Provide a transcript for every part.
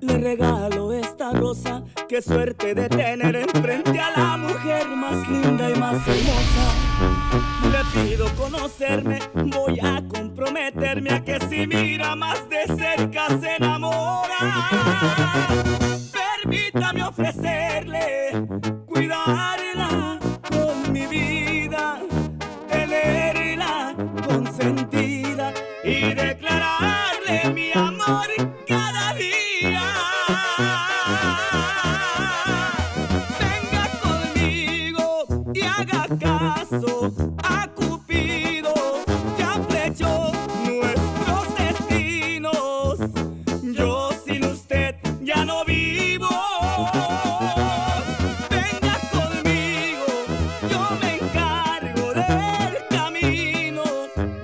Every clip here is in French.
Le regalo esta rosa, qué suerte de tener enfrente a la mujer más linda y más hermosa. Le pido conocerme, voy a comprometerme a que si mira más de cerca se enamora. Permítame ofrecerle cuidarla con mi vida, tenerla consentida y declararle mi amor cada día. Venga conmigo y haga caso a Cupido, ya flechó nuestros destinos. Yo sin usted ya no vivo. Venga conmigo, yo me encargo del camino,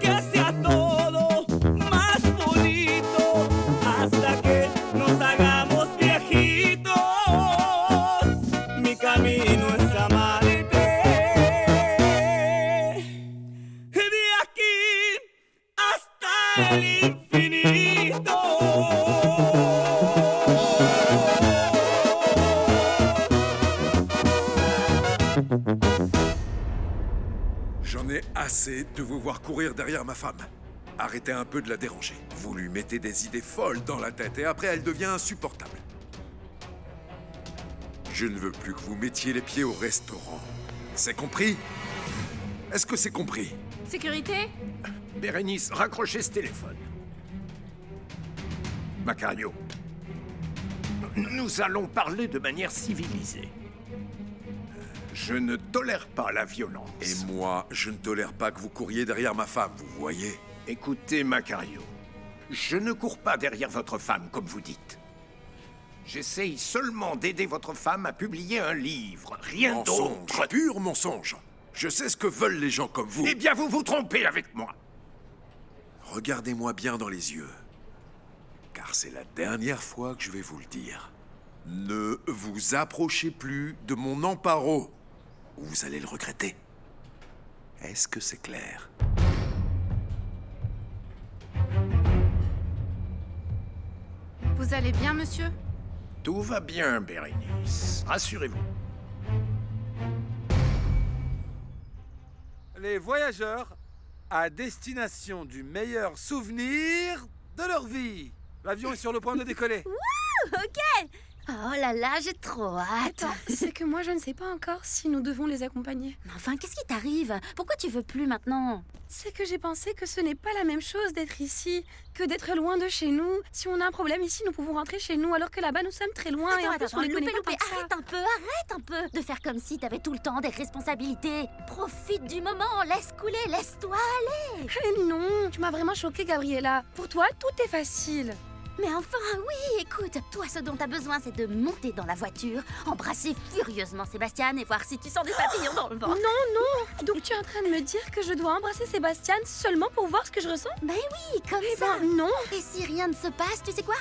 que sea todo más bonito hasta que nos hagamos viejitos. Mi camino es amarte de aquí hasta el infinito. J'en ai assez de vous voir courir derrière ma femme. Arrêtez un peu de la déranger. Vous lui mettez des idées folles dans la tête et après elle devient insupportable. Je ne veux plus que vous mettiez les pieds au restaurant. C'est compris? Est-ce que c'est compris? Sécurité? Bérénice, raccrochez ce téléphone. Macario, nous allons parler de manière civilisée. Je ne tolère pas la violence. Et moi, je ne tolère pas que vous couriez derrière ma femme, vous voyez? Écoutez, Macario, je ne cours pas derrière votre femme, comme vous dites. J'essaye seulement d'aider votre femme à publier un livre, rien Mensonge, d'autre. pur mensonge. Je sais ce que veulent les gens comme vous. Eh bien, vous vous trompez avec moi. Regardez-moi bien dans les yeux. Car c'est la dernière fois que je vais vous le dire. Ne vous approchez plus de mon amparo, ou vous allez le regretter. Est-ce que c'est clair? Vous allez bien, monsieur? Tout va bien, Bérénice. Rassurez-vous. Les voyageurs à destination du meilleur souvenir de leur vie. L'avion est sur le point de décoller. Ok. Oh là là, j'ai trop hâte. Attends, c'est que moi je ne sais pas encore si nous devons les accompagner. Mais enfin, qu'est-ce qui t'arrive? Pourquoi tu veux plus maintenant? C'est que j'ai pensé que ce n'est pas la même chose d'être ici que d'être loin de chez nous. Si on a un problème ici, nous pouvons rentrer chez nous, alors que là-bas nous sommes très loin et en plus on les connaît pas tant que ça. Arrête un peu de faire comme si t'avais tout le temps des responsabilités. Profite du moment, laisse couler, laisse-toi aller. Eh non, tu m'as vraiment choquée, Gabriella. Pour toi, tout est facile. Mais enfin, oui, écoute, toi ce dont t'as besoin c'est de monter dans la voiture, embrasser furieusement Sébastien et voir si tu sens des papillons dans le ventre. Non, donc tu es en train de me dire que je dois embrasser Sébastien seulement pour voir ce que je ressens? Ben oui, comme Eh ça. ben non. Et si rien ne se passe, tu sais quoi?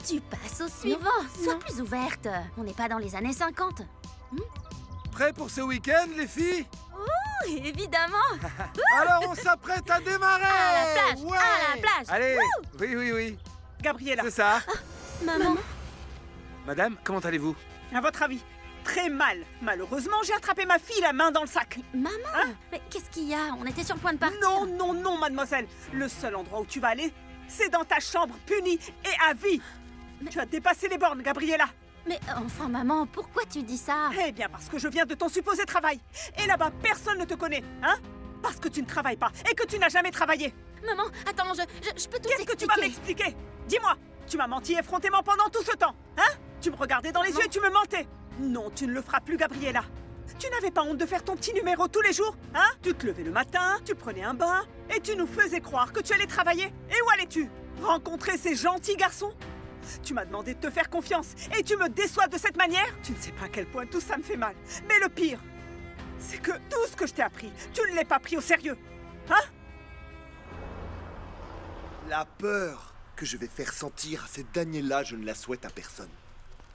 Tu passes au suivant. Sois non. plus ouverte. On n'est pas dans les années 50. Prêts pour ce week-end, les filles? Oui, évidemment. Alors on s'apprête à démarrer. À la plage, Ouais. à la plage. Allez, oui. Gabriella, C'est ça. Maman. Madame, comment allez-vous? à votre avis, très mal. Malheureusement, j'ai attrapé ma fille la main dans le sac. Maman, Hein? mais qu'est-ce qu'il y a? On était sur le point de partir. Non, mademoiselle. Le seul endroit où tu vas aller, c'est dans ta chambre, punie et à vie. Tu as dépassé les bornes, Gabriella. Mais enfin, maman, pourquoi tu dis ça? Eh bien, parce que je viens de ton supposé travail. Et là-bas, personne ne te connaît, hein? Parce que tu ne travailles pas et que tu n'as jamais travaillé. Maman, attends, je peux tout Qu'est-ce que tu vas t'expliquer. m'expliquer? Dis-moi, tu m'as menti effrontément pendant tout ce temps, hein? Tu me regardais dans les yeux et tu me mentais. Non, tu ne le feras plus, Gabriella. Tu n'avais pas honte de faire ton petit numéro tous les jours, hein? Tu te levais le matin, tu prenais un bain et tu nous faisais croire que tu allais travailler. Et où allais-tu? Rencontrer ces gentils garçons? Tu m'as demandé de te faire confiance et tu me déçois de cette manière? Tu ne sais pas à quel point tout ça me fait mal. Mais le pire, c'est que tout ce que je t'ai appris, tu ne l'as pas pris au sérieux. Hein? La peur que je vais faire sentir à cette Daniela, je ne la souhaite à personne.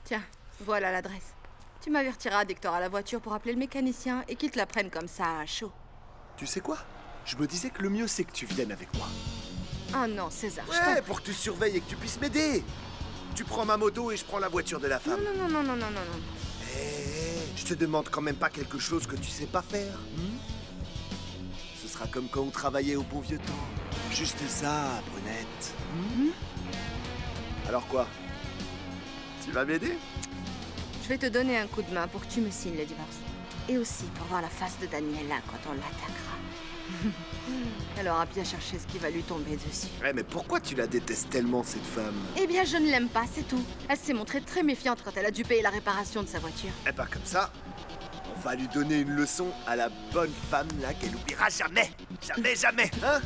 Tiens, voilà l'adresse. Tu m'avertiras dès que t'auras la voiture pour appeler le mécanicien et qu'il te la prenne comme ça à chaud. Tu sais quoi? Je me disais que le mieux c'est que tu viennes avec moi. Ah non, César, je Ouais, t'en... pour que tu surveilles et que tu puisses m'aider. Tu prends ma moto et je prends la voiture de la Non, femme. non, non, non, non, non, non, non. Je te demande quand même pas quelque chose que tu sais pas faire. Ce sera comme quand on travaillait au bon vieux temps. Juste ça, brunette. Alors quoi? Tu vas m'aider? Je vais te donner un coup de main pour que tu me signes le divorce. Et aussi pour voir la face de Daniela quand on l'attaquera. Elle aura bien cherché ce qui va lui tomber dessus. Ouais, mais pourquoi tu la détestes tellement, cette femme? Eh bien, je ne l'aime pas, c'est tout. Elle s'est montrée très méfiante quand elle a dû payer la réparation de sa voiture. Eh ben comme ça, on va lui donner une leçon à la bonne femme là qu'elle oubliera jamais. Jamais, jamais, hein?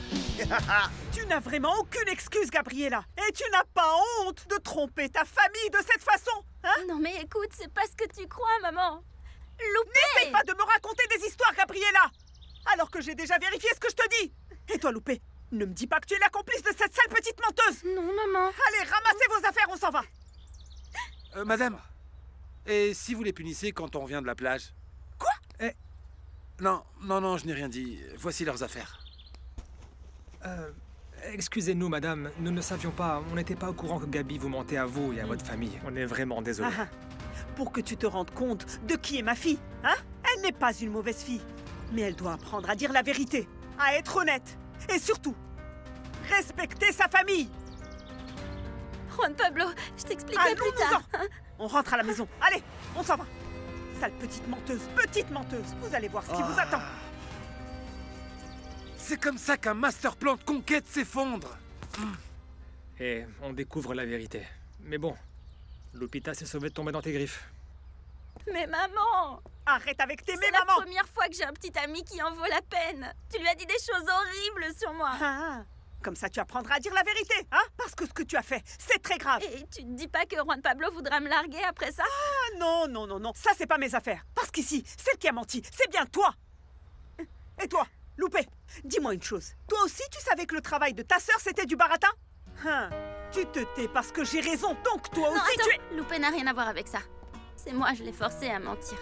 Tu n'as vraiment aucune excuse, Gabriella. Et tu n'as pas honte de tromper ta famille de cette façon, hein? Non mais écoute, c'est pas ce que tu crois, maman. Loupé! N'essaie pas de me raconter des histoires, Gabriella! Alors que j'ai déjà vérifié ce que je te dis! Et toi, Loupé, ne me dis pas que tu es la complice de cette sale petite menteuse! Non, maman. Allez, ramassez vos affaires, on s'en va! Madame, et si vous les punissez quand on revient de la plage? Quoi? Non, non, non, je n'ai rien dit. Voici leurs affaires. Excusez-nous, madame, nous ne savions pas, on n'était pas au courant que Gabi vous mentait à vous et à votre famille. On est vraiment désolés. Ah, pour que tu te rendes compte de qui est ma fille, hein? Elle n'est pas une mauvaise fille, mais elle doit apprendre à dire la vérité, à être honnête, et surtout, respecter sa famille. Juan Pablo, je t'expliquerai plus tard. On rentre à la maison. Allez, on s'en va. Sale petite menteuse, vous allez voir ce qui vous attend. C'est comme ça qu'un master plan de conquête s'effondre. Et on découvre la vérité. Mais bon, Lupita s'est sauvée de tomber dans tes griffes. Mais maman! Arrête avec tes C'est maman! la première fois que j'ai un petit ami qui en vaut la peine. Tu lui as dit des choses horribles sur moi. Ah, comme ça tu apprendras à dire la vérité, hein? Parce que ce que tu as fait, c'est très grave. Et tu te dis pas que Juan Pablo voudra me larguer après ça? Ah non, non, non, non, ça c'est pas mes affaires. Parce qu'ici, celle qui a menti, c'est bien toi. Et toi, Loupé, dis-moi une chose. Toi aussi tu savais que le travail de ta sœur c'était du baratin? Hein, tu te tais parce que j'ai raison, donc toi Non, aussi attends, tu es... Loupé n'a rien à voir avec ça. C'est moi, je l'ai forcé à mentir.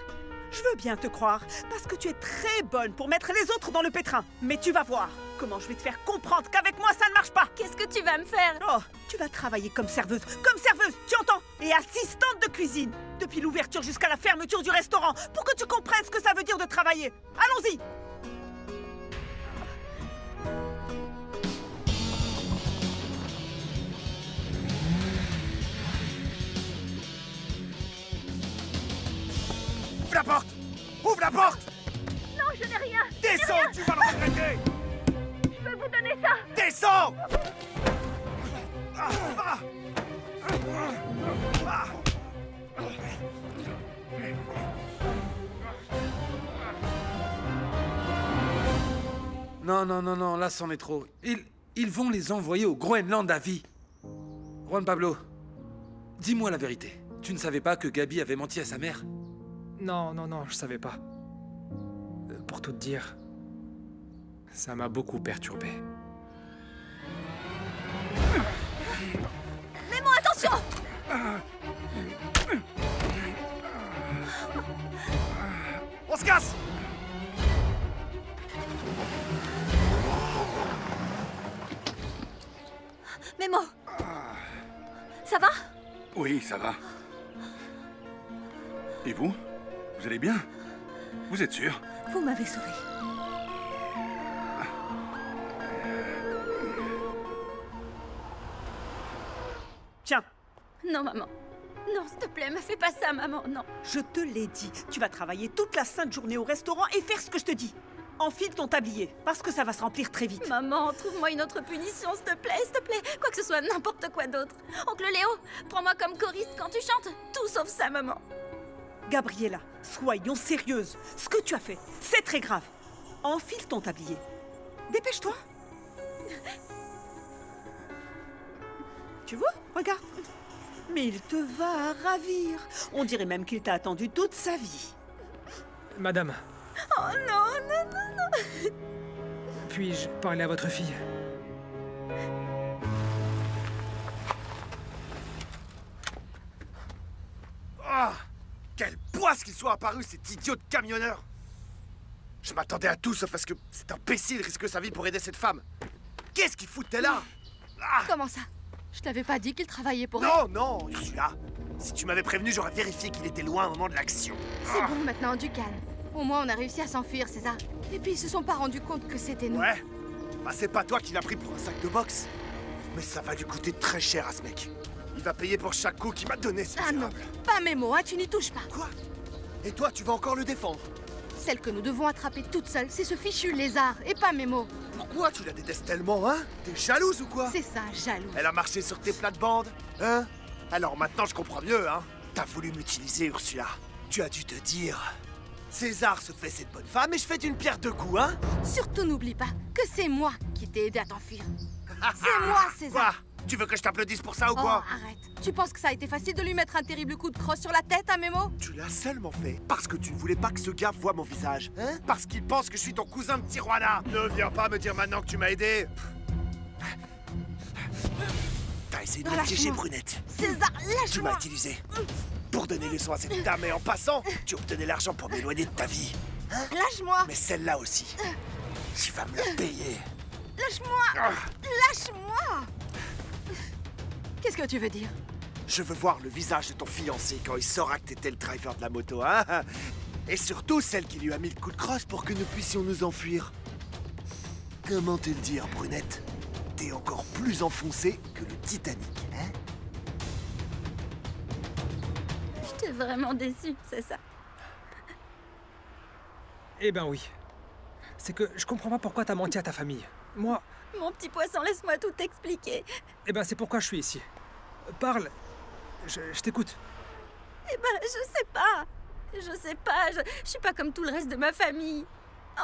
Je veux bien te croire, parce que tu es très bonne pour mettre les autres dans le pétrin. Mais tu vas voir comment je vais te faire comprendre qu'avec moi ça ne marche pas. Qu'est-ce que tu vas me faire? Oh, tu vas travailler comme serveuse, tu entends? Et assistante de cuisine, depuis l'ouverture jusqu'à la fermeture du restaurant, pour que tu comprennes ce que ça veut dire de travailler. Allons-y! Ouvre la porte! Ouvre la porte! Non, je n'ai rien. Descends, tu vas le regretter! Je peux vous donner ça. Descends! Non, non, non, non, là c'en est trop. Ils vont les envoyer au Groenland à vie. Juan Pablo, dis-moi la vérité. Tu ne savais pas que Gabi avait menti à sa mère? Non, non, non, je savais pas. Pour tout te dire, ça m'a beaucoup perturbé. Mets-moi attention. On se casse! Memo. Ça va? Oui, ça va. Et vous? Vous allez bien? Vous êtes sûr? Vous m'avez sauvé. Tiens. Non, maman. Non, s'il te plaît, me fais pas ça, maman, non. Je te l'ai dit, tu vas travailler toute la sainte journée au restaurant et faire ce que je te dis. Enfile ton tablier, parce que ça va se remplir très vite. Maman, trouve-moi une autre punition, s'il te plaît, s'il te plaît. Quoi que ce soit, n'importe quoi d'autre. Oncle Léo, prends-moi comme choriste quand tu chantes. Tout sauf ça, maman. Gabriella, soyons sérieuses. Ce que tu as fait, c'est très grave. Enfile ton tablier. Dépêche-toi. Tu vois? Regarde. Mais il te va ravir. On dirait même qu'il t'a attendu toute sa vie. Madame, Oh non, non, non, non. puis-je parler à votre fille? Ah! Quel poids angoisse qu'il soit apparu, cet idiot de camionneur. Je m'attendais à tout sauf à ce que cet imbécile risque sa vie pour aider cette femme. Qu'est-ce qu'il foutait là? Comment ça? Je t'avais pas dit qu'il travaillait pour Non, elle? non, Ursula. Si tu m'avais prévenu, j'aurais vérifié qu'il était loin au moment de l'action. C'est bon, maintenant, du calme. Au moins, on a réussi à s'enfuir, César. Et puis, ils se sont pas rendus compte que c'était nous. Ouais. Bah, c'est pas toi qui l'as pris pour un sac de boxe. Mais ça va lui coûter très cher à ce mec. Il va payer pour chaque coup qu'il m'a donné, ce Ah non, misérable. pas mes mots, hein, tu n'y touches pas. Quoi? Et toi, tu vas encore le défendre? Celle que nous devons attraper toute seule, c'est ce fichu lézard, et pas mes mots. Pourquoi tu la détestes tellement, hein? T'es jalouse ou quoi? C'est ça, jaloux. Elle a marché sur tes plates-bandes, hein? Alors maintenant, je comprends mieux, hein? T'as voulu m'utiliser, Ursula. Tu as dû te dire... César se fait cette bonne femme et je fais d'une pierre deux coups, hein? Surtout n'oublie pas que c'est moi qui t'ai aidé à t'enfuir. C'est moi, César. Quoi? Tu veux que je t'applaudisse pour ça ou Oh, quoi? arrête. Tu penses que ça a été facile de lui mettre un terrible coup de crosse sur la tête, à Mémo? Tu l'as seulement fait parce que tu ne voulais pas que ce gars voie mon visage, hein? Parce qu'il pense que je suis ton cousin de Tijuana. Ne viens pas me dire maintenant que tu m'as aidé. T'as essayé de me piéger, Brunette. César, Tu lâche-moi. m'as utilisé pour donner les soins à cette dame et en passant, tu obtenais l'argent pour m'éloigner de ta vie. Hein? Lâche-moi. Mais celle-là aussi, tu vas me la payer. Lâche-moi. Lâche-moi. Qu'est-ce que tu veux dire? Je veux voir le visage de ton fiancé quand il saura que t'étais le driver de la moto, hein? Et surtout celle qui lui a mis le coup de crosse pour que nous puissions nous enfuir. Comment te le dire, Brunette? T'es encore plus enfoncé que le Titanic, hein? J'étais vraiment déçue, c'est ça. Eh ben oui. C'est que je comprends pas pourquoi t'as menti à ta famille. Moi, Mon petit poisson, laisse-moi tout t'expliquer. eh ben c'est pourquoi je suis ici. Parle. Je t'écoute. Eh ben, je sais pas. Je suis pas comme tout le reste de ma famille.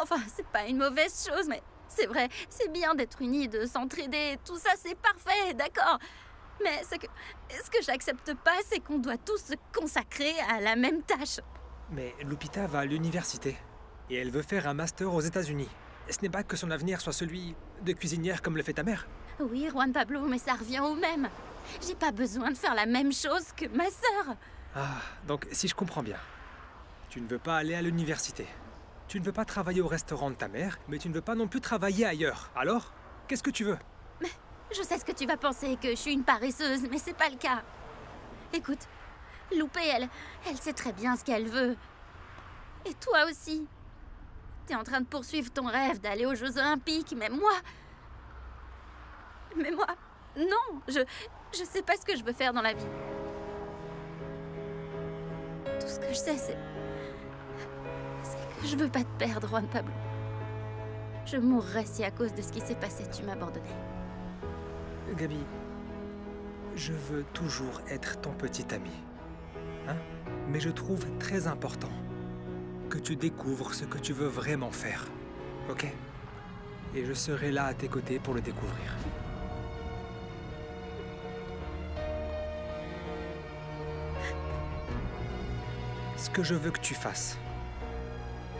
Enfin, c'est pas une mauvaise chose, mais c'est vrai, c'est bien d'être unis, de s'entraider, tout ça, c'est parfait, d'accord. Mais ce que j'accepte pas, c'est qu'on doit tous se consacrer à la même tâche. Mais Lupita va à l'université. Et elle veut faire un master aux États-Unis. Ce n'est pas que son avenir soit celui de cuisinière comme le fait ta mère. Oui, Juan Pablo, mais ça revient au même. J'ai pas besoin de faire la même chose que ma sœur. Ah, donc si je comprends bien, tu ne veux pas aller à l'université. Tu ne veux pas travailler au restaurant de ta mère, mais tu ne veux pas non plus travailler ailleurs. Alors, qu'est-ce que tu veux? Mais je sais ce que tu vas penser, que je suis une paresseuse, mais c'est pas le cas. Écoute, Loupé, elle sait très bien ce qu'elle veut. Et toi aussi. T'es en train de poursuivre ton rêve d'aller aux Jeux Olympiques, mais moi... non, je sais pas ce que je veux faire dans la vie. Tout ce que je sais, c'est que je veux pas te perdre, Juan Pablo. Je mourrais si à cause de ce qui s'est passé, tu m'abandonnais. Gabi, je veux toujours être ton petit ami. Hein? Mais je trouve très important que tu découvres ce que tu veux vraiment faire. Ok? Et je serai là à tes côtés pour le découvrir. Ce que je veux que tu fasses,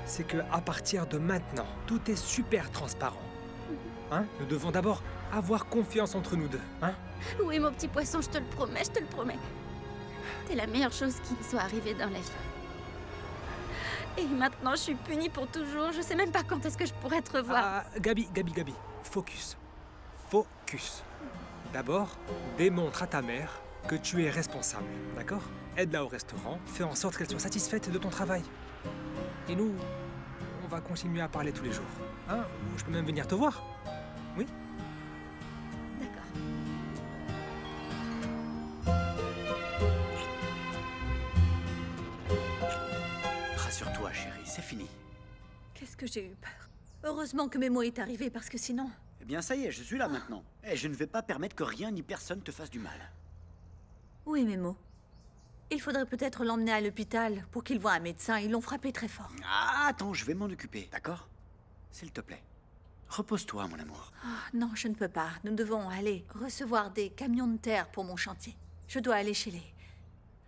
c'est que à partir de maintenant, tout est super transparent. Hein? Nous devons d'abord avoir confiance entre nous deux, hein? Oui, mon petit poisson, je te le promets, je te le promets. T'es la meilleure chose qui me soit arrivée dans la vie. Et maintenant, je suis punie pour toujours. Je sais même pas quand est-ce que je pourrais te revoir. Ah, Gabi, focus. Focus. D'abord, démontre à ta mère que tu es responsable, d'accord? Aide-la au restaurant, fais en sorte qu'elle soit satisfaite de ton travail. Et nous, on va continuer à parler tous les jours. Hein? Je peux même venir te voir. Oui? D'accord. Rassure-toi, chérie, c'est fini. Qu'est-ce que j'ai eu peur. Heureusement que Mémo est arrivé, parce que sinon... Eh bien, ça y est, je suis là maintenant. Et je ne vais pas permettre que rien ni personne te fasse du mal. Oui, Mémo. Il faudrait peut-être l'emmener à l'hôpital pour qu'il voie un médecin. Ils l'ont frappé très fort. Ah, attends, je vais m'en occuper, d'accord? S'il te plaît. Repose-toi, mon amour. Ah, non, je ne peux pas. Nous devons aller recevoir des camions de terre pour mon chantier. Je dois aller chez les...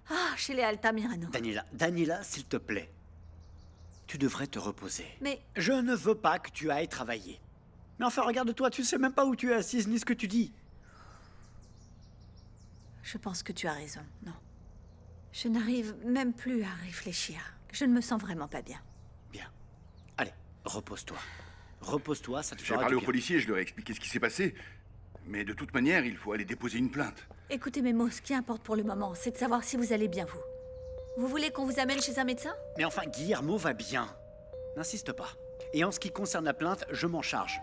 Ah, chez les Altamirano. Daniela, s'il te plaît. Tu devrais te reposer. Mais... Je ne veux pas que tu ailles travailler. Mais enfin, regarde-toi, tu sais même pas où tu es assise ni ce que tu dis. Je pense que tu as raison, non. Je n'arrive même plus à réfléchir. Je ne me sens vraiment pas bien. Bien. Allez, repose-toi. Repose-toi, ça te J'ai fera parlé du aux bien. policiers, je leur ai expliqué ce qui s'est passé. Mais de toute manière, il faut aller déposer une plainte. Écoutez mes mots, ce qui importe pour le moment, c'est de savoir si vous allez bien, vous. Vous voulez qu'on vous amène chez un médecin? Mais enfin, Guillermo va bien. N'insiste pas. Et en ce qui concerne la plainte, je m'en charge.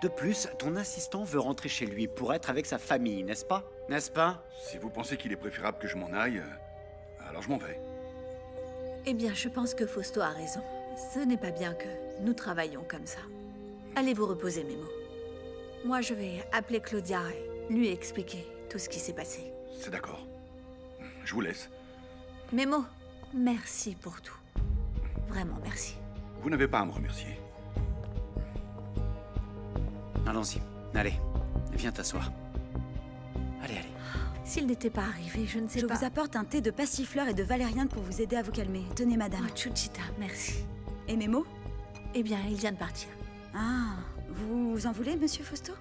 De plus, ton assistant veut rentrer chez lui pour être avec sa famille, n'est-ce pas? N'est-ce pas? Si vous pensez qu'il est préférable que je m'en aille, alors je m'en vais. Eh bien, je pense que Fausto a raison. Ce n'est pas bien que nous travaillions comme ça. Allez vous reposer, Memo. Moi, je vais appeler Claudia et lui expliquer tout ce qui s'est passé. C'est d'accord. Je vous laisse. Memo, merci pour tout. Vraiment, merci. Vous n'avez pas à me remercier. Allons-y. Allez, viens t'asseoir. Allez, allez. S'il n'était pas arrivé, je ne sais Je pas... vous apporte un thé de passifleur et de valériane pour vous aider à vous calmer. Tenez, madame. Oh, Chuchita, merci. Et Memo? Eh bien, il vient de partir. Ah, vous en voulez, monsieur Fausto?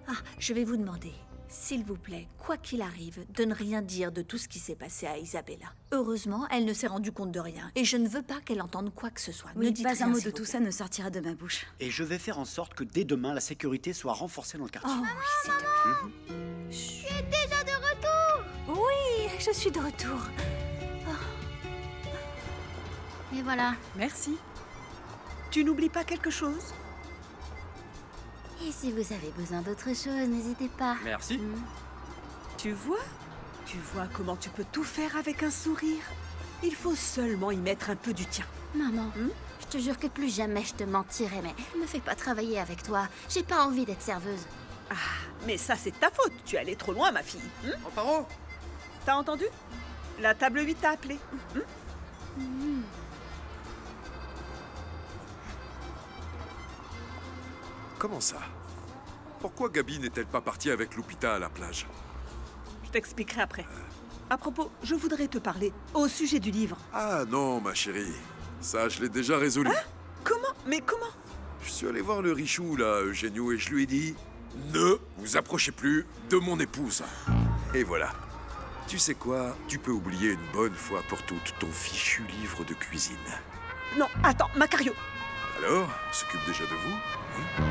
Ah, je vais vous demander, s'il vous plaît, quoi qu'il arrive, de ne rien dire de tout ce qui s'est passé à Isabella. Heureusement, elle ne s'est rendue compte de rien, et je ne veux pas qu'elle entende quoi que ce soit. Oui, Ne dites pas rien, un mot s'il de vous tout plaît. ça ne sortira de ma bouche. Et je vais faire en sorte que dès demain, la sécurité soit renforcée dans le quartier. Oh oui, s'il te plaît. Tu es déjà de retour! Oui, je suis de retour. Et voilà. Merci. Tu n'oublies pas quelque chose? Et si vous avez besoin d'autre chose, n'hésitez pas. Merci. Tu vois comment tu peux tout faire avec un sourire? Il faut seulement y mettre un peu du tien. Maman, je te jure que plus jamais je te mentirai, mais ne me fais pas travailler avec toi. J'ai pas envie d'être serveuse. Ah, mais ça c'est ta faute. Tu es allée trop loin, ma fille. Amparo! T'as entendu? La table 8 t'a appelé. Comment ça? Pourquoi Gabi n'est-elle pas partie avec Lupita à la plage? Je t'expliquerai après. À propos, je voudrais te parler au sujet du livre. Ah non, ma chérie. Ça, je l'ai déjà résolu. Comment? Mais comment? Je suis allé voir le Richou, là, Eugenio, et je lui ai dit « Ne vous approchez plus de mon épouse !» Et voilà. Tu sais quoi? Tu peux oublier une bonne fois pour toutes ton fichu livre de cuisine. Non, attends, Macario. Alors, on s'occupe déjà de vous, hein?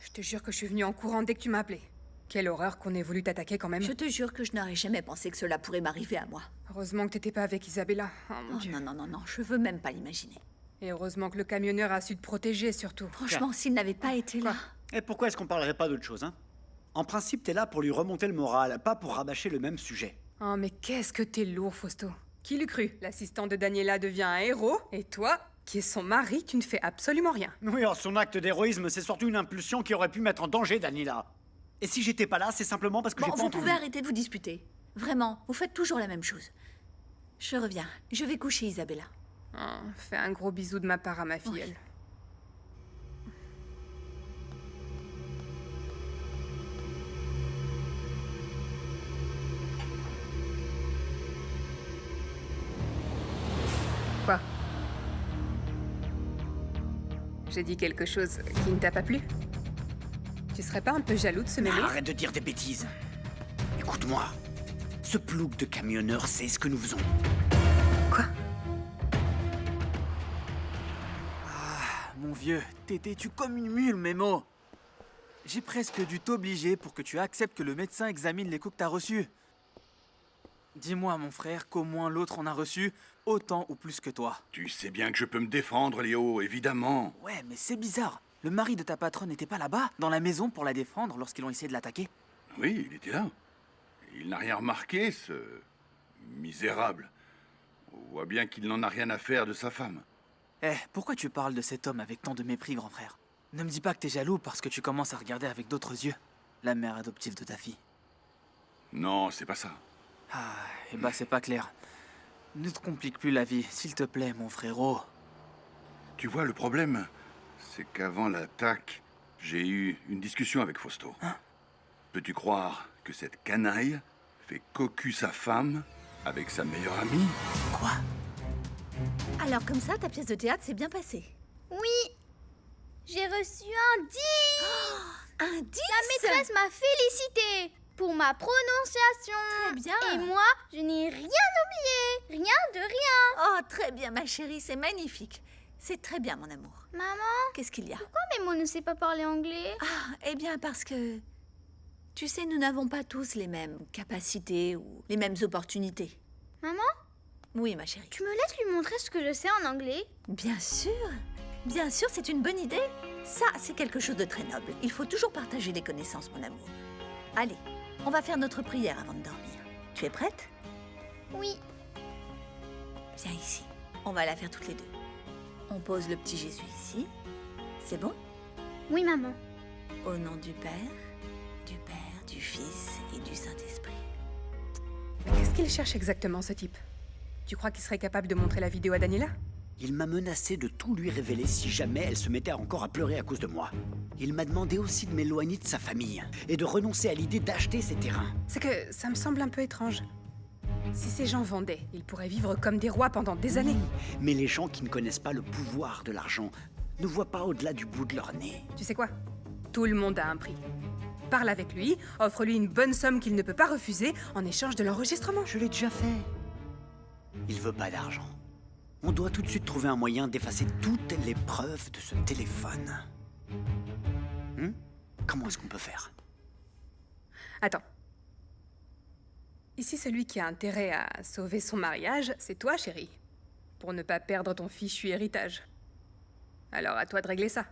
Je te jure que je suis venue en courant dès que tu m'as appelé. Quelle horreur qu'on ait voulu t'attaquer quand même. Je te jure que je n'aurais jamais pensé que cela pourrait m'arriver à moi. Heureusement que t'étais pas avec Isabella. Oh mon Oh, Dieu. non, je veux même pas l'imaginer. Et heureusement que le camionneur a su te protéger surtout. Franchement, s'il n'avait pas été là... Et pourquoi est-ce qu'on parlerait pas d'autre chose, hein? En principe, t'es là pour lui remonter le moral, pas pour rabâcher le même sujet. Oh mais qu'est-ce que t'es lourd, Fausto. Qui l'eût cru? L'assistant de Daniela devient un héros, et toi, qui es son mari, tu ne fais absolument rien. Oui, alors son acte d'héroïsme, c'est surtout une impulsion qui aurait pu mettre en danger Daniela. Et si j'étais pas là, c'est simplement parce que Bon, j'ai pas vous entendu. pouvez arrêter de vous disputer. Vraiment, vous faites toujours la même chose. Je reviens. Je vais coucher Isabella. Oh, fais un gros bisou de ma part à ma filleule. Quoi? J'ai dit quelque chose qui ne t'a pas plu? Tu serais pas un peu jaloux de ce mémé? Arrête de dire des bêtises. Écoute-moi. Ce plouc de camionneur sait ce que nous faisons. Quoi? Mon vieux, t'étais-tu comme une mule, Memo? J'ai presque dû t'obliger pour que tu acceptes que le médecin examine les coups que t'as reçus. Dis-moi, mon frère, qu'au moins l'autre en a reçu autant ou plus que toi. Tu sais bien que je peux me défendre, Léo, évidemment. Ouais, mais c'est bizarre. Le mari de ta patronne n'était pas là-bas, dans la maison, pour la défendre lorsqu'ils ont essayé de l'attaquer? Oui, il était là. Il n'a rien remarqué, ce misérable. On voit bien qu'il n'en a rien à faire de sa femme. Eh, pourquoi tu parles de cet homme avec tant de mépris, grand frère? Ne me dis pas que t'es jaloux parce que tu commences à regarder avec d'autres yeux la mère adoptive de ta fille. Non, c'est pas ça. Ah, eh ben c'est pas clair. Ne te complique plus la vie, s'il te plaît, mon frérot. Tu vois, le problème, c'est qu'avant l'attaque, j'ai eu une discussion avec Fausto. Hein? Peux-tu croire que cette canaille fait cocu sa femme avec sa meilleure amie? Quoi? Alors comme ça, ta pièce de théâtre s'est bien passée? Oui! J'ai reçu un 10! Un 10? La maîtresse m'a félicité pour ma prononciation. Très bien. Et moi, je n'ai rien oublié. Rien de rien. Oh, très bien, ma chérie, c'est magnifique. C'est très bien, mon amour. Maman, Qu'est-ce qu'il y a? pourquoi Mémo ne sait pas parler anglais? Ah, eh bien, parce que... Tu sais, nous n'avons pas tous les mêmes capacités ou les mêmes opportunités. Maman, Oui, ma chérie. tu me laisses lui montrer ce que je sais en anglais? Bien sûr. Bien sûr, c'est une bonne idée. Ça, c'est quelque chose de très noble. Il faut toujours partager les connaissances, mon amour. Allez, on va faire notre prière avant de dormir. Tu es prête? Oui. Viens ici. On va la faire toutes les deux. On pose le petit Jésus ici. C'est bon? Oui, maman. Au nom du Père, du Fils et du Saint-Esprit. Mais qu'est-ce qu'il cherche exactement, ce type? Tu crois qu'il serait capable de montrer la vidéo à Daniela? Il m'a menacé de tout lui révéler si jamais elle se mettait encore à pleurer à cause de moi. Il m'a demandé aussi de m'éloigner de sa famille et de renoncer à l'idée d'acheter ses terrains. C'est que ça me semble un peu étrange. Si ces gens vendaient, ils pourraient vivre comme des rois pendant des années. Mais les gens qui ne connaissent pas le pouvoir de l'argent ne voient pas au-delà du bout de leur nez. Tu sais quoi? Tout le monde a un prix. Parle avec lui, offre-lui une bonne somme qu'il ne peut pas refuser en échange de l'enregistrement. Je l'ai déjà fait. Il veut pas d'argent. On doit tout de suite trouver un moyen d'effacer toutes les preuves de ce téléphone. Comment est-ce qu'on peut faire? Attends. Ici, celui qui a intérêt à sauver son mariage, c'est toi, chérie. Pour ne pas perdre ton fichu héritage. Alors, à toi de régler ça.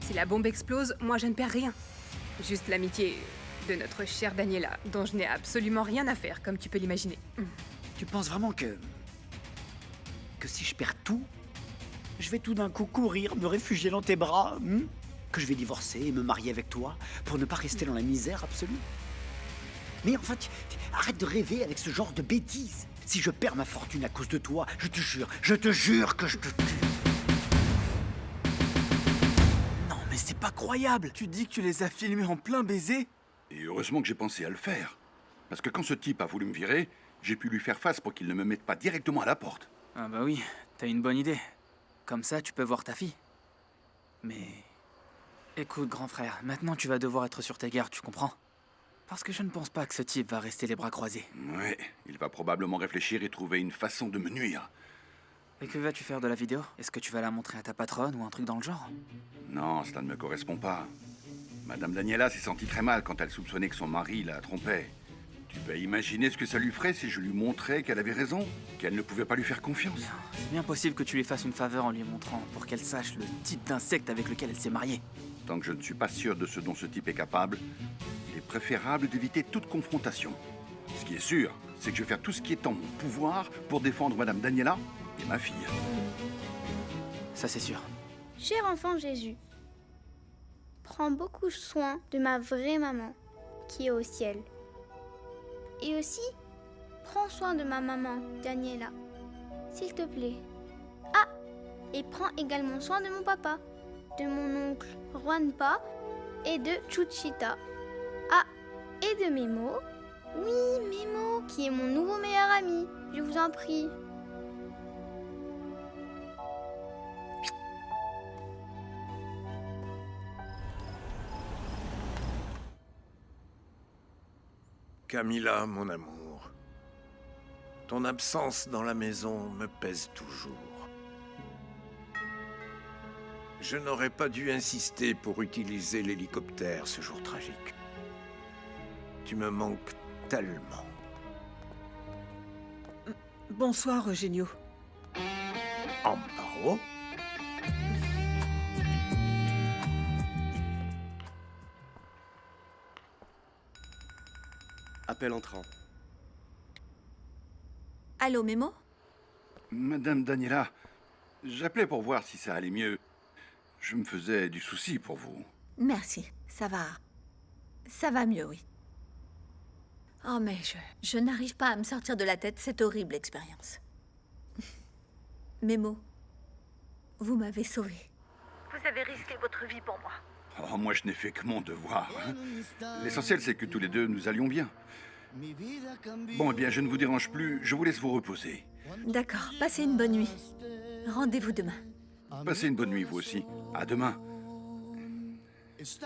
Si la bombe explose, moi, je ne perds rien. Juste l'amitié de notre chère Daniela, dont je n'ai absolument rien à faire, comme tu peux l'imaginer. Tu penses vraiment que si je perds tout, je vais tout d'un coup courir, me réfugier dans tes bras, que je vais divorcer et me marier avec toi pour ne pas rester dans la misère absolue? Mais enfin, arrête de rêver avec ce genre de bêtises. Si je perds ma fortune à cause de toi, je te jure que je te tue. Non, mais c'est pas croyable. Tu dis que tu les as filmés en plein baiser? Et heureusement que j'ai pensé à le faire. Parce que quand ce type a voulu me virer, j'ai pu lui faire face pour qu'il ne me mette pas directement à la porte. Ah bah oui, t'as une bonne idée. Comme ça, tu peux voir ta fille. Mais... Écoute, grand frère, maintenant tu vas devoir être sur tes gardes, tu comprends? Parce que je ne pense pas que ce type va rester les bras croisés. Ouais, il va probablement réfléchir et trouver une façon de me nuire. Et que vas-tu faire de la vidéo? Est-ce que tu vas la montrer à ta patronne ou un truc dans le genre? Non, cela ne me correspond pas. Madame Daniela s'est sentie très mal quand elle soupçonnait que son mari la trompait. Tu peux imaginer ce que ça lui ferait si je lui montrais qu'elle avait raison, qu'elle ne pouvait pas lui faire confiance. C'est bien possible que tu lui fasses une faveur en lui montrant, pour qu'elle sache le type d'insecte avec lequel elle s'est mariée. Tant que je ne suis pas sûr de ce dont ce type est capable, il est préférable d'éviter toute confrontation. Ce qui est sûr, c'est que je vais faire tout ce qui est en mon pouvoir pour défendre Madame Daniela et ma fille. Ça, c'est sûr. Cher enfant Jésus, prends beaucoup soin de ma vraie maman, qui est au ciel. Et aussi, prends soin de ma maman, Daniela, s'il te plaît. Ah, et prends également soin de mon papa, de mon oncle Juanpa et de Chuchita. Ah, et de Memo. Oui, Memo, qui est mon nouveau meilleur ami, je vous en prie. Camilla, mon amour, ton absence dans la maison me pèse toujours. Je n'aurais pas dû insister pour utiliser l'hélicoptère ce jour tragique. Tu me manques tellement. Bonsoir, Eugenio. Amparo? Appel entrant. Allô, Mémo? Madame Daniela, j'appelais pour voir si ça allait mieux. Je me faisais du souci pour vous. Merci, ça va. Ça va mieux, oui. Oh, mais je n'arrive pas à me sortir de la tête cette horrible expérience. Mémo, vous m'avez sauvé. Vous avez risqué votre vie pour moi. Oh, moi, je n'ai fait que mon devoir. Hein. L'essentiel, c'est que tous les deux, nous allions bien. Bon, eh bien, je ne vous dérange plus. Je vous laisse vous reposer. D'accord, passez une bonne nuit. Rendez-vous demain. Passez une bonne nuit, vous aussi. À demain. C'est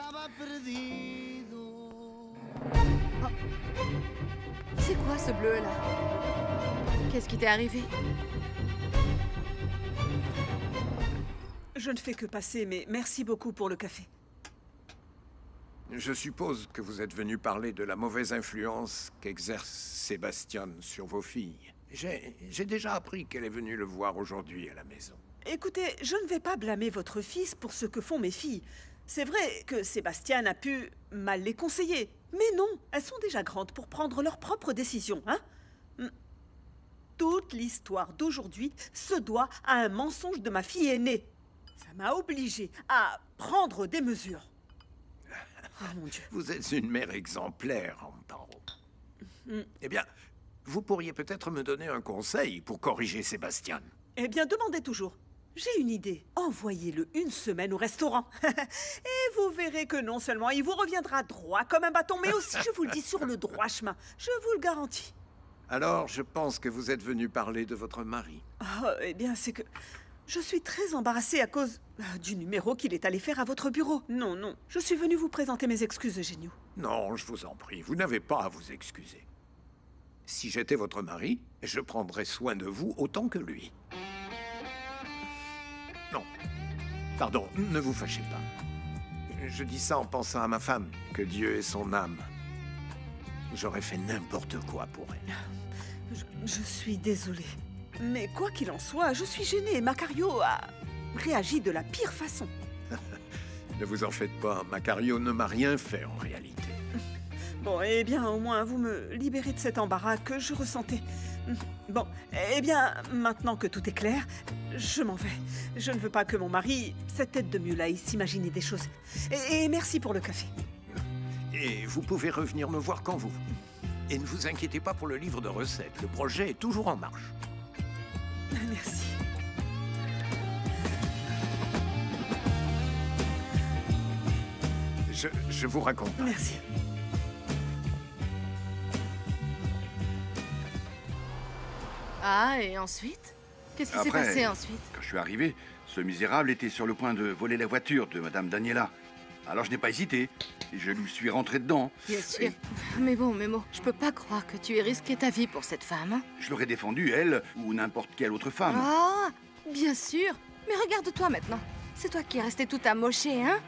quoi ce bleu là? Qu'est-ce qui t'est arrivé? Je ne fais que passer, mais merci beaucoup pour le café. Je suppose que vous êtes venu parler de la mauvaise influence qu'exerce Sébastien sur vos filles. J'ai déjà appris qu'elle est venue le voir aujourd'hui à la maison. Écoutez, je ne vais pas blâmer votre fils pour ce que font mes filles. C'est vrai que Sébastien a pu mal les conseiller. Mais non, elles sont déjà grandes pour prendre leurs propres décisions, hein? Toute l'histoire d'aujourd'hui se doit à un mensonge de ma fille aînée. Ça m'a obligée à prendre des mesures. Oh mon Dieu. Vous êtes une mère exemplaire, Amparo. Eh bien, vous pourriez peut-être me donner un conseil pour corriger Sébastien. Eh bien, demandez toujours. J'ai une idée. Envoyez-le une semaine au restaurant. Et vous verrez que non seulement il vous reviendra droit comme un bâton, mais aussi, je vous le dis, sur le droit chemin. Je vous le garantis. Alors, je pense que vous êtes venu parler de votre mari. Oh, eh bien, c'est que je suis très embarrassée à cause du numéro qu'il est allé faire à votre bureau. Non, non, je suis venue vous présenter mes excuses, Eugénio. Non, je vous en prie, vous n'avez pas à vous excuser. Si j'étais votre mari, je prendrais soin de vous autant que lui. Non. Pardon, ne vous fâchez pas. Je dis ça en pensant à ma femme, que Dieu ait son âme. J'aurais fait n'importe quoi pour elle. Je suis désolée. Mais quoi qu'il en soit, je suis gênée. Macario a réagi de la pire façon. Ne vous en faites pas, Macario ne m'a rien fait en réalité. Bon, eh bien, au moins, vous me libérez de cet embarras que je ressentais. Bon, eh bien, maintenant que tout est clair, je m'en vais. Je ne veux pas que mon mari, cette tête de mule, aille s'imaginer des choses. Et merci pour le café. Et vous pouvez revenir me voir quand vous voulez. Et ne vous inquiétez pas pour le livre de recettes. Le projet est toujours en marche. Merci. Je vous raconte. Merci. Ah, et ensuite? Qu'est-ce qui s'est passé ensuite? Quand je suis arrivé, ce misérable était sur le point de voler la voiture de Madame Daniela. Alors je n'ai pas hésité, et je lui suis rentré dedans. Bien sûr. Mais bon, Memo, je peux pas croire que tu aies risqué ta vie pour cette femme. Hein? Je l'aurais défendue, elle, ou n'importe quelle autre femme. Ah, bien sûr. Mais regarde-toi maintenant. C'est toi qui es resté tout amoché, hein?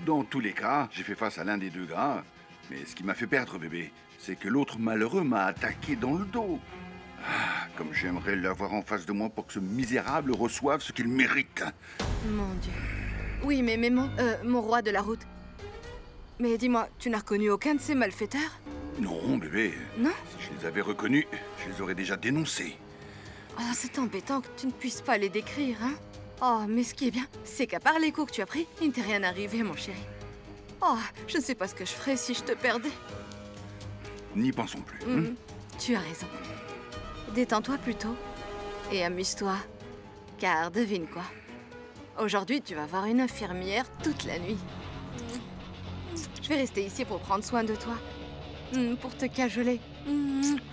Dans tous les cas, j'ai fait face à l'un des deux gars. Mais ce qui m'a fait perdre, bébé, c'est que l'autre malheureux m'a attaqué dans le dos. Ah, comme j'aimerais l'avoir en face de moi pour que ce misérable reçoive ce qu'il mérite. Mon Dieu. Oui, mais Memo, mon roi de la route. Mais dis-moi, tu n'as reconnu aucun de ces malfaiteurs? Non, bébé. Non? Si je les avais reconnus, je les aurais déjà dénoncés. Oh, c'est embêtant que tu ne puisses pas les décrire, hein? Oh, mais ce qui est bien, c'est qu'à part les coups que tu as pris, il ne t'est rien arrivé, mon chéri. Oh, je ne sais pas ce que je ferais si je te perdais. N'y pensons plus. Tu as raison. Détends-toi plutôt et amuse-toi. Car devine quoi? Aujourd'hui, tu vas voir une infirmière toute la nuit. Je vais rester ici pour prendre soin de toi. Pour te cajoler.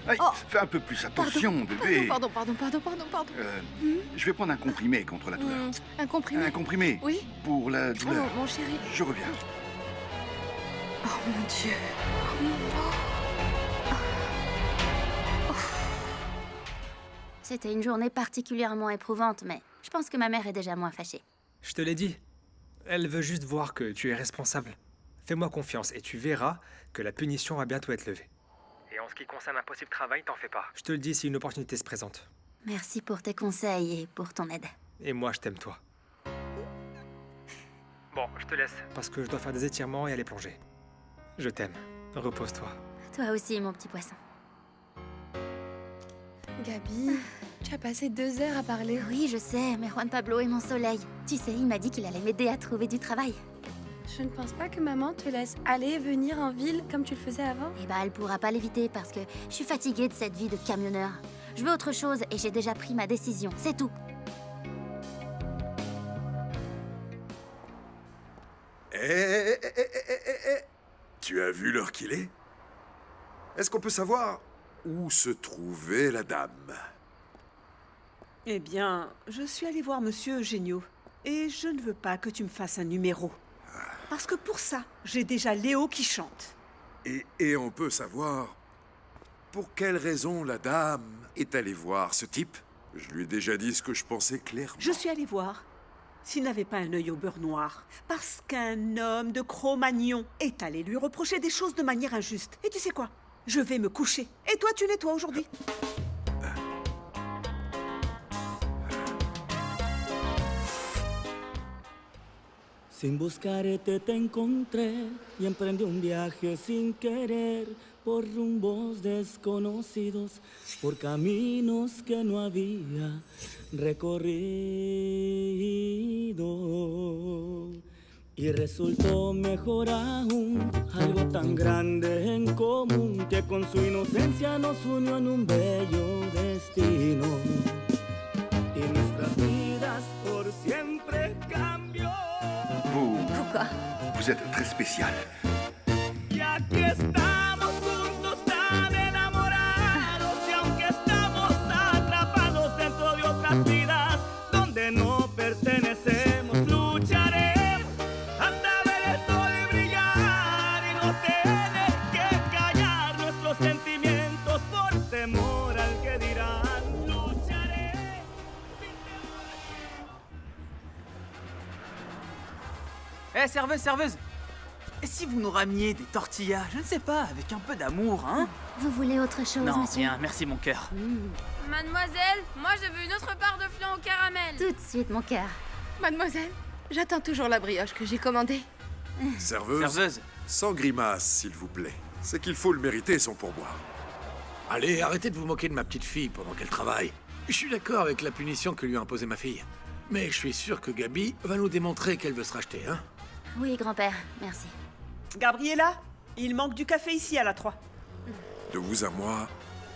Aïe, fais un peu plus attention, bébé. Pardon. Je vais prendre un comprimé contre la douleur. Un comprimé? Un comprimé? Oui. Pour la douleur. Oh, mon chéri. Je reviens. Oh, mon Dieu. C'était une journée particulièrement éprouvante, mais je pense que ma mère est déjà moins fâchée. Je te l'ai dit. Elle veut juste voir que tu es responsable. Fais-moi confiance et tu verras que la punition va bientôt être levée. Et en ce qui concerne un possible travail, t'en fais pas. Je te le dis si une opportunité se présente. Merci pour tes conseils et pour ton aide. Et moi, je t'aime toi. Bon, je te laisse, parce que je dois faire des étirements et aller plonger. Je t'aime. Repose-toi. Toi aussi, mon petit poisson. Gabi, tu as passé 2 heures à parler. Oui, je sais, mais Juan Pablo est mon soleil. Tu sais, il m'a dit qu'il allait m'aider à trouver du travail. Je ne pense pas que maman te laisse aller et venir en ville comme tu le faisais avant. Eh ben, elle pourra pas l'éviter parce que je suis fatiguée de cette vie de camionneur. Je veux autre chose et j'ai déjà pris ma décision, c'est tout. Tu as vu l'heure qu'il est? Est-ce qu'on peut savoir où se trouvait la dame? Eh bien, je suis allée voir Monsieur Eugénio. Et je ne veux pas que tu me fasses un numéro. Parce que pour ça, j'ai déjà Léo qui chante. Et on peut savoir pour quelle raison la dame est allée voir ce type? Je lui ai déjà dit ce que je pensais clairement. Je suis allée voir s'il n'avait pas un œil au beurre noir. Parce qu'un homme de Cro-Magnon est allé lui reprocher des choses de manière injuste. Et tu sais quoi? Je vais me coucher. Et toi, tu nettoies aujourd'hui. Sin buscarte te encontré y emprendí un viaje sin querer por rumbos desconocidos, por caminos que no había recorrido. Y resultó mejor aún, algo tan grande en común que con su inocencia nos unió en un bello destino. Y nuestras vidas por siempre cambió. Pourquoi? Vous êtes très spécial. Y aquí estamos juntos tan enamorados y aunque estamos atrapados dentro de otras vidas donde no pertenecemos, lucharemos hasta ver el sol brillar y no tener que callar nuestros sentimientos por temor al que dirán. Lucharé. Eh, serveuse! Et si vous nous rameniez des tortillas, je ne sais pas, avec un peu d'amour, hein? Vous voulez autre chose, Non, monsieur? rien, merci mon cœur. Mademoiselle, moi je veux une autre part de flan au caramel. Tout de suite, mon cœur. Mademoiselle, j'attends toujours la brioche que j'ai commandée. Serveuse, sans grimace, s'il vous plaît. C'est qu'il faut le mériter, son pourboire. Allez, arrêtez de vous moquer de ma petite fille pendant qu'elle travaille. Je suis d'accord avec la punition que lui a imposée ma fille. Mais je suis sûr que Gabi va nous démontrer qu'elle veut se racheter, hein? Oui, grand-père, merci. Gabriella, il manque du café ici à la 3. De vous à moi,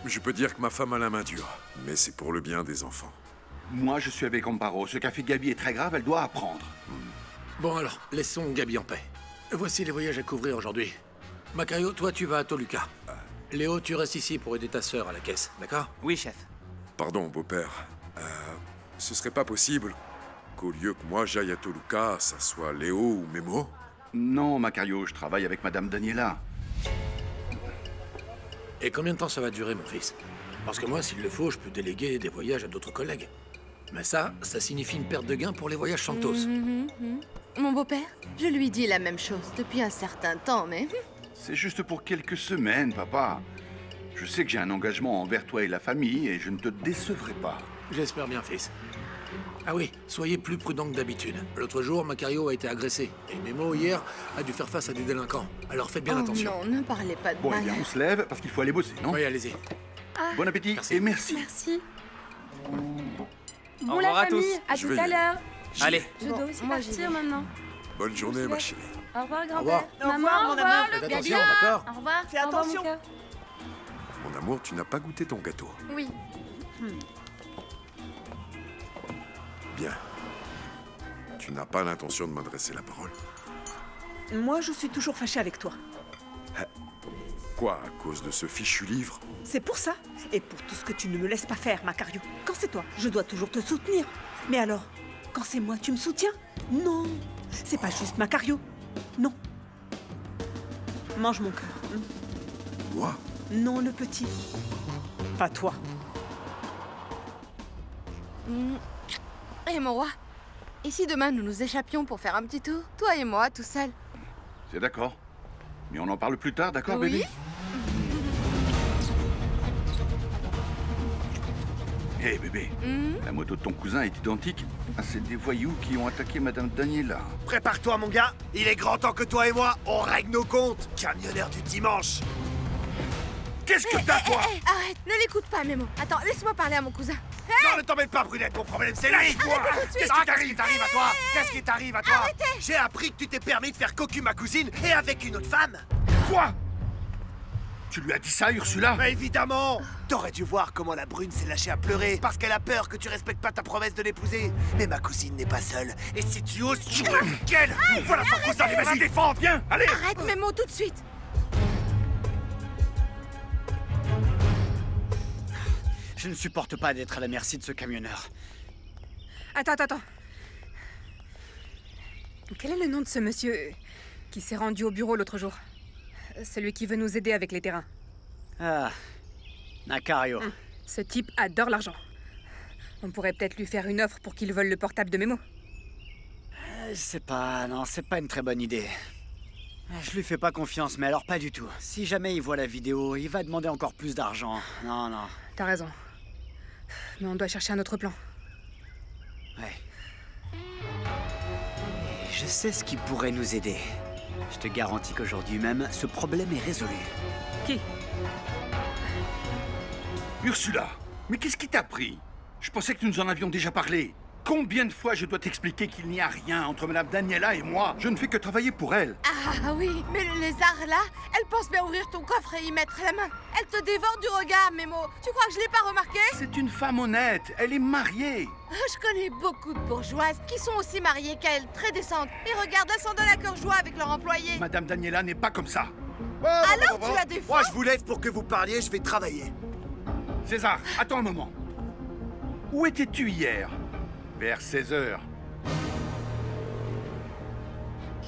je peux dire que ma femme a la main dure. Mais c'est pour le bien des enfants. Moi, je suis avec Amparo. Ce qu'a fait Gabi est très grave, elle doit apprendre. Bon alors, laissons Gabi en paix. Voici les voyages à couvrir aujourd'hui. Macario, toi tu vas à Toluca. Léo, tu restes ici pour aider ta sœur à la caisse, d'accord? Oui, chef. Pardon, beau-père. Ce serait pas possible qu'au lieu que moi j'aille à Toluca, ça soit Léo ou Memo? Non, Macario, je travaille avec Madame Daniela. Et combien de temps ça va durer, mon fils? Parce que moi, s'il le faut, je peux déléguer des voyages à d'autres collègues. Mais ça signifie une perte de gain pour les voyages Santos. Mon beau-père, je lui dis la même chose depuis un certain temps, mais... C'est juste pour quelques semaines, papa. Je sais que j'ai un engagement envers toi et la famille et je ne te décevrai pas. J'espère bien, fils. Ah oui, soyez plus prudent que d'habitude. L'autre jour, Macario a été agressé. Et Memo, hier, a dû faire face à des délinquants. Alors faites bien attention. Non, ne parlez pas de Bon, mal. eh bien, on se lève parce qu'il faut aller bosser, non? Oui, allez-y. Bon appétit et merci. Merci. Au Bon, revoir la à famille, tous. à Je tout vais y à aller. l'heure. Allez. Je dois aussi moi, j'y partir vais. maintenant. Bonne journée, ma chérie. Au revoir, Au revoir. grand-père. Au revoir, Maman, mon au revoir, amour. le Faites gabi. attention, d'accord? Au revoir. Fais Au revoir, attention. mon cœur. Mon amour, tu n'as pas goûté ton gâteau. Oui. Bien. Tu n'as pas l'intention de m'adresser la parole? Moi, je suis toujours fâchée avec toi. Quoi, à cause de ce fichu livre? C'est pour ça. Et pour tout ce que tu ne me laisses pas faire, Macario. Quand c'est toi, je dois toujours te soutenir. Mais alors, quand c'est moi, tu me soutiens? Non. C'est pas juste, Macario. Non. Mange mon cœur. Moi? Non, le petit. Pas toi. Et mon roi, et si demain nous nous échappions pour faire un petit tour? Toi et moi, tout seul. C'est d'accord. Mais on en parle plus tard, d'accord, Oui. bébé? Hé, bébé, la moto de ton cousin est identique à celle des voyous qui ont attaqué Madame Daniela. Prépare-toi, mon gars. Il est grand temps que toi et moi, on règle nos comptes. Camionneur du dimanche. Qu'est-ce que t'as, toi? Arrête, ne l'écoute pas, Memo. Attends, laisse-moi parler à mon cousin. Non, ne t'embête pas, Brunette. Mon problème, c'est lui. Qu'est-ce qui t'arrive à toi? Qu'est-ce qui t'arrive à toi? J'ai appris que tu t'es permis de faire cocu ma cousine et avec une autre femme. Quoi? Tu lui as dit ça, Ursula? Mais évidemment. T'aurais dû voir comment la brune s'est lâchée à pleurer parce qu'elle a peur que tu respectes pas ta promesse de l'épouser. Mais ma cousine n'est pas seule. Et si tu oses jouer avec elle, voilà son cousin, allez, vas-y, défends, viens, allez. Arrête, Memo, tout de suite. Je ne supporte pas d'être à la merci de ce camionneur. Attends. Quel est le nom de ce monsieur? qui s'est rendu au bureau l'autre jour. Celui qui veut nous aider avec les terrains. Ah, Nakario. Ce type adore l'argent. On pourrait peut-être lui faire une offre pour qu'il vole le portable de Memo. C'est pas une très bonne idée. Je lui fais pas confiance, mais alors pas du tout. Si jamais il voit la vidéo, il va demander encore plus d'argent. Non. T'as raison. Mais on doit chercher un autre plan. Ouais. Je sais ce qui pourrait nous aider. Je te garantis qu'aujourd'hui même, ce problème est résolu. Qui? Ursula, mais qu'est-ce qui t'a pris? Je pensais que nous en avions déjà parlé. Combien de fois je dois t'expliquer qu'il n'y a rien entre Madame Daniela et moi? Je ne fais que travailler pour elle. Ah oui, mais le lézard là, elle pense bien ouvrir ton coffre et y mettre la main. Elle te dévore du regard, Memo. Tu crois que je l'ai pas remarqué? C'est une femme honnête, elle est mariée. Je connais beaucoup de bourgeoises qui sont aussi mariées qu'elle, très décentes. Et regarde, elles s'en donnent à cœur joie avec leur employé. Madame Daniela n'est pas comme ça. Alors tu la défends? Moi, je vous laisse pour que vous parliez, je vais travailler. César, attends un moment. Où étais-tu hier? Vers 16h.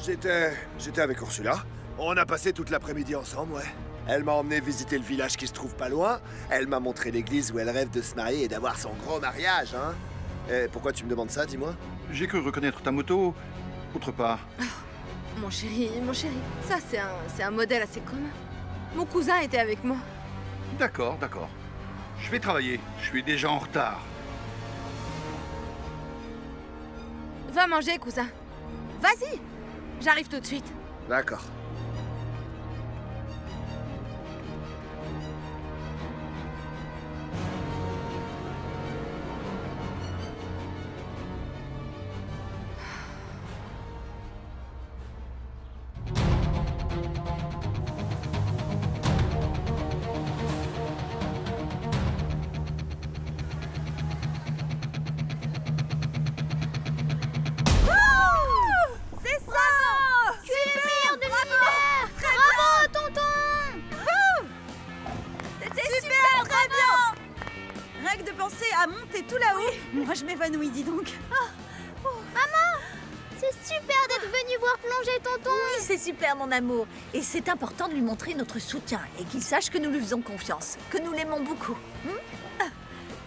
J'étais avec Ursula. On a passé toute l'après-midi ensemble, ouais. Elle m'a emmené visiter le village qui se trouve pas loin. Elle m'a montré l'église où elle rêve de se marier et d'avoir son gros mariage, hein. Et pourquoi tu me demandes ça, dis-moi? J'ai cru reconnaître ta moto autre part. Mon chéri, ça c'est un modèle assez commun. Mon cousin était avec moi. D'accord. Je vais travailler, je suis déjà en retard. Va manger, cousin. Vas-y, j'arrive tout de suite. D'accord. Moi, je m'évanouis, dis donc. Maman, c'est super d'être venue voir plonger tonton. Oui, c'est super, mon amour. Et c'est important de lui montrer notre soutien et qu'il sache que nous lui faisons confiance, que nous l'aimons beaucoup.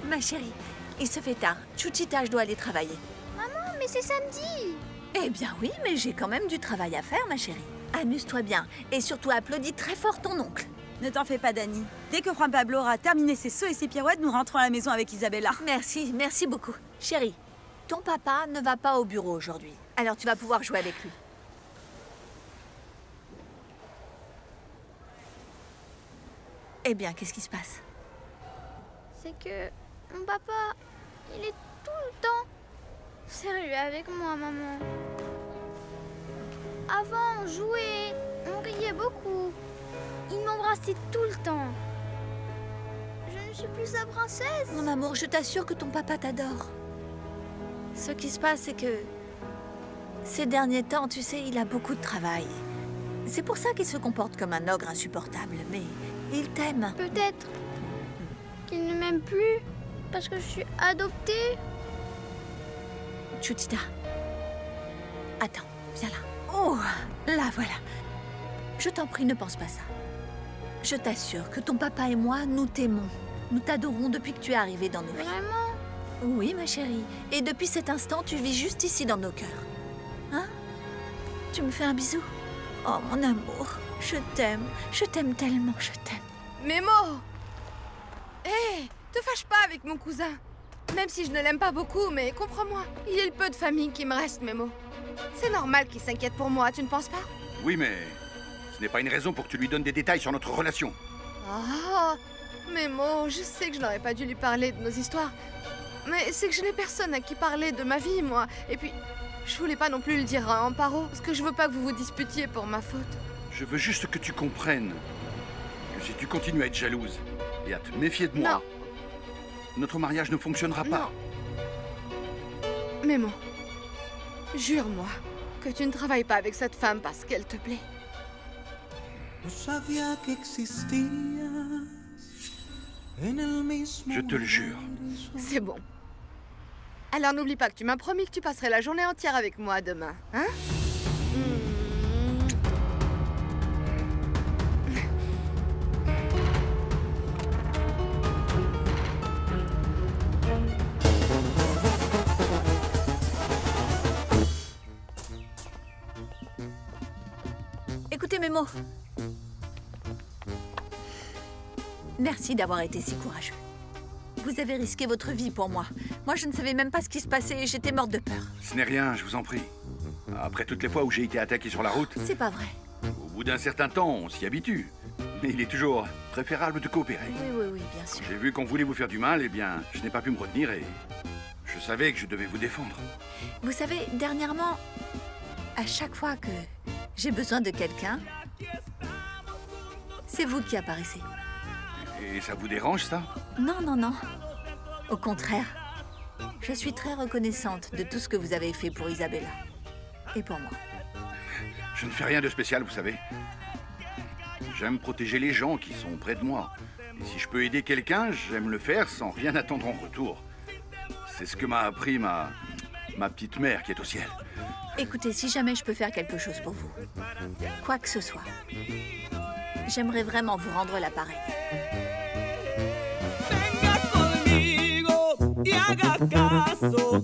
Ma chérie, il se fait tard. Chuchita, je dois aller travailler. Maman, mais c'est samedi. Eh bien oui, mais j'ai quand même du travail à faire, ma chérie. Amuse-toi bien et surtout applaudis très fort ton oncle. Ne t'en fais pas, Dani. Dès que Juan Pablo aura terminé ses sauts et ses pirouettes, nous rentrons à la maison avec Isabella. Merci beaucoup. Chérie, ton papa ne va pas au bureau aujourd'hui. Alors tu vas pouvoir jouer avec lui. Eh bien, qu'est-ce qui se passe? C'est que mon papa, il est tout le temps sérieux avec moi, maman. Avant, on jouait, on riait beaucoup. Il m'embrassait tout le temps. Je ne suis plus sa princesse. Mon amour, je t'assure que ton papa t'adore. Ce qui se passe, c'est que ces derniers temps, tu sais, il a beaucoup de travail. C'est pour ça qu'il se comporte comme un ogre insupportable, mais il t'aime. Peut-être qu'il ne m'aime plus parce que je suis adoptée. Chuchita, attends, viens là. Oh, là voilà. Je t'en prie, ne pense pas ça. Je t'assure que ton papa et moi, nous t'aimons. Nous t'adorons depuis que tu es arrivée dans nos vies. Vraiment? Oui, ma chérie. Et depuis cet instant, tu vis juste ici dans nos cœurs. Hein? Tu me fais un bisou? Oh, mon amour, je t'aime tellement, je t'aime. Memo! Hé, te fâche pas avec mon cousin. Même si je ne l'aime pas beaucoup, mais comprends-moi. Il est le peu de famille qui me reste, Memo. C'est normal qu'il s'inquiète pour moi, tu ne penses pas? Oui, mais ce n'est pas une raison pour que tu lui donnes des détails sur notre relation. Oh, Memo, je sais que je n'aurais pas dû lui parler de nos histoires. Mais c'est que je n'ai personne à qui parler de ma vie, moi. Et puis, je voulais pas non plus le dire à Amparo, parce que je veux pas que vous vous disputiez pour ma faute. Je veux juste que tu comprennes que si tu continues à être jalouse et à te méfier de moi, notre mariage ne fonctionnera pas. Non. Memo, jure-moi que tu ne travailles pas avec cette femme parce qu'elle te plaît. Je te le jure. C'est bon. Alors n'oublie pas que tu m'as promis que tu passerais la journée entière avec moi demain, hein? Memo. Merci d'avoir été si courageux. Vous avez risqué votre vie pour moi. Moi, je ne savais même pas ce qui se passait et j'étais morte de peur. Ce n'est rien, je vous en prie. Après toutes les fois où j'ai été attaqué sur la route, C'est pas vrai. au bout d'un certain temps, on s'y habitue. Mais il est toujours préférable de coopérer. Oui, bien sûr. J'ai vu qu'on voulait vous faire du mal, eh bien, je n'ai pas pu me retenir et je savais que je devais vous défendre. Vous savez, dernièrement, à chaque fois que j'ai besoin de quelqu'un, c'est vous qui apparaissez. Et ça vous dérange, ça? Non, non, non. Au contraire, je suis très reconnaissante de tout ce que vous avez fait pour Isabella. Et pour moi. Je ne fais rien de spécial, vous savez. J'aime protéger les gens qui sont près de moi. Et si je peux aider quelqu'un, j'aime le faire sans rien attendre en retour. C'est ce que m'a appris ma petite mère qui est au ciel. Écoutez, si jamais je peux faire quelque chose pour vous, quoi que ce soit, j'aimerais vraiment vous rendre l'appareil. Te haga caso,